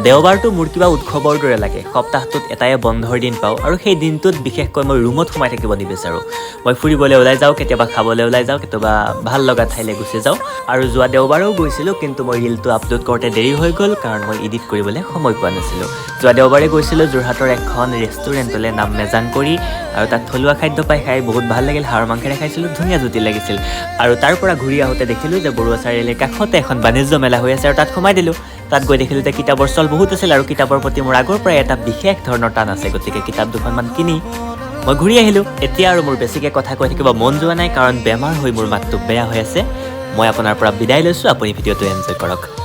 দেওবাৰটো মোৰ কিবা উৎসৱৰ দৰে লাগে। সপ্তাহটোত এটাই বন্ধৰ দিন পাওঁ আৰু সেই দিনটোত বিশেষকৈ মই ৰুমত সোমাই থাকিব নিবিচাৰোঁ। মই ফুৰিবলৈ ওলাই যাওঁ, কেতিয়াবা খাবলৈ ওলাই যাওঁ, কেতিয়াবা ভাল লগা ঠাইলৈ গুচি যাওঁ। আৰু যোৱা দেওবাৰেও গৈছিলোঁ, কিন্তু মই ৰিলটো আপলোড কৰোঁতে দেৰি হৈ গ'ল কাৰণ মই এডিট কৰিবলৈ সময় পোৱা নাছিলোঁ। যোৱা দেওবাৰে গৈছিলোঁ যোৰহাটৰ এখন ৰেষ্টুৰেণ্টলৈ, নাম মেজাংকৰি, আৰু তাত থলুৱা খাদ্য পাই খাই বহুত ভাল লাগিল। হাঁহৰ মাংসেৰে খাইছিলোঁ, ধুনীয়া জুতি লাগিছিল। আৰু তাৰ পৰা ঘূৰি আহোঁতে দেখিলোঁ যে বৰুৱা চাৰিআলিৰ কাষতে এখন বাণিজ্য মেলা হৈ আছে আৰু তাত সোমাই দিলোঁ। তাত গৈ দেখিলোঁ যে কিতাপৰ ষ্টল বহুত আছিল আৰু কিতাপৰ প্ৰতি মোৰ আগৰ পৰাই এটা বিশেষ ধৰণৰ টান আছে, গতিকে কিতাপ দুখনমান কিনি মই ঘূৰি আহিলোঁ। এতিয়া আৰু মোৰ বেছিকৈ কথা কৈ থাকিব মন যোৱা নাই কাৰণ বেমাৰ হৈ মোৰ মাতটো বেয়া হৈ আছে। মই আপোনাৰ পৰা বিদায় লৈছোঁ, আপুনি ভিডিঅ'টো এনজয় কৰক।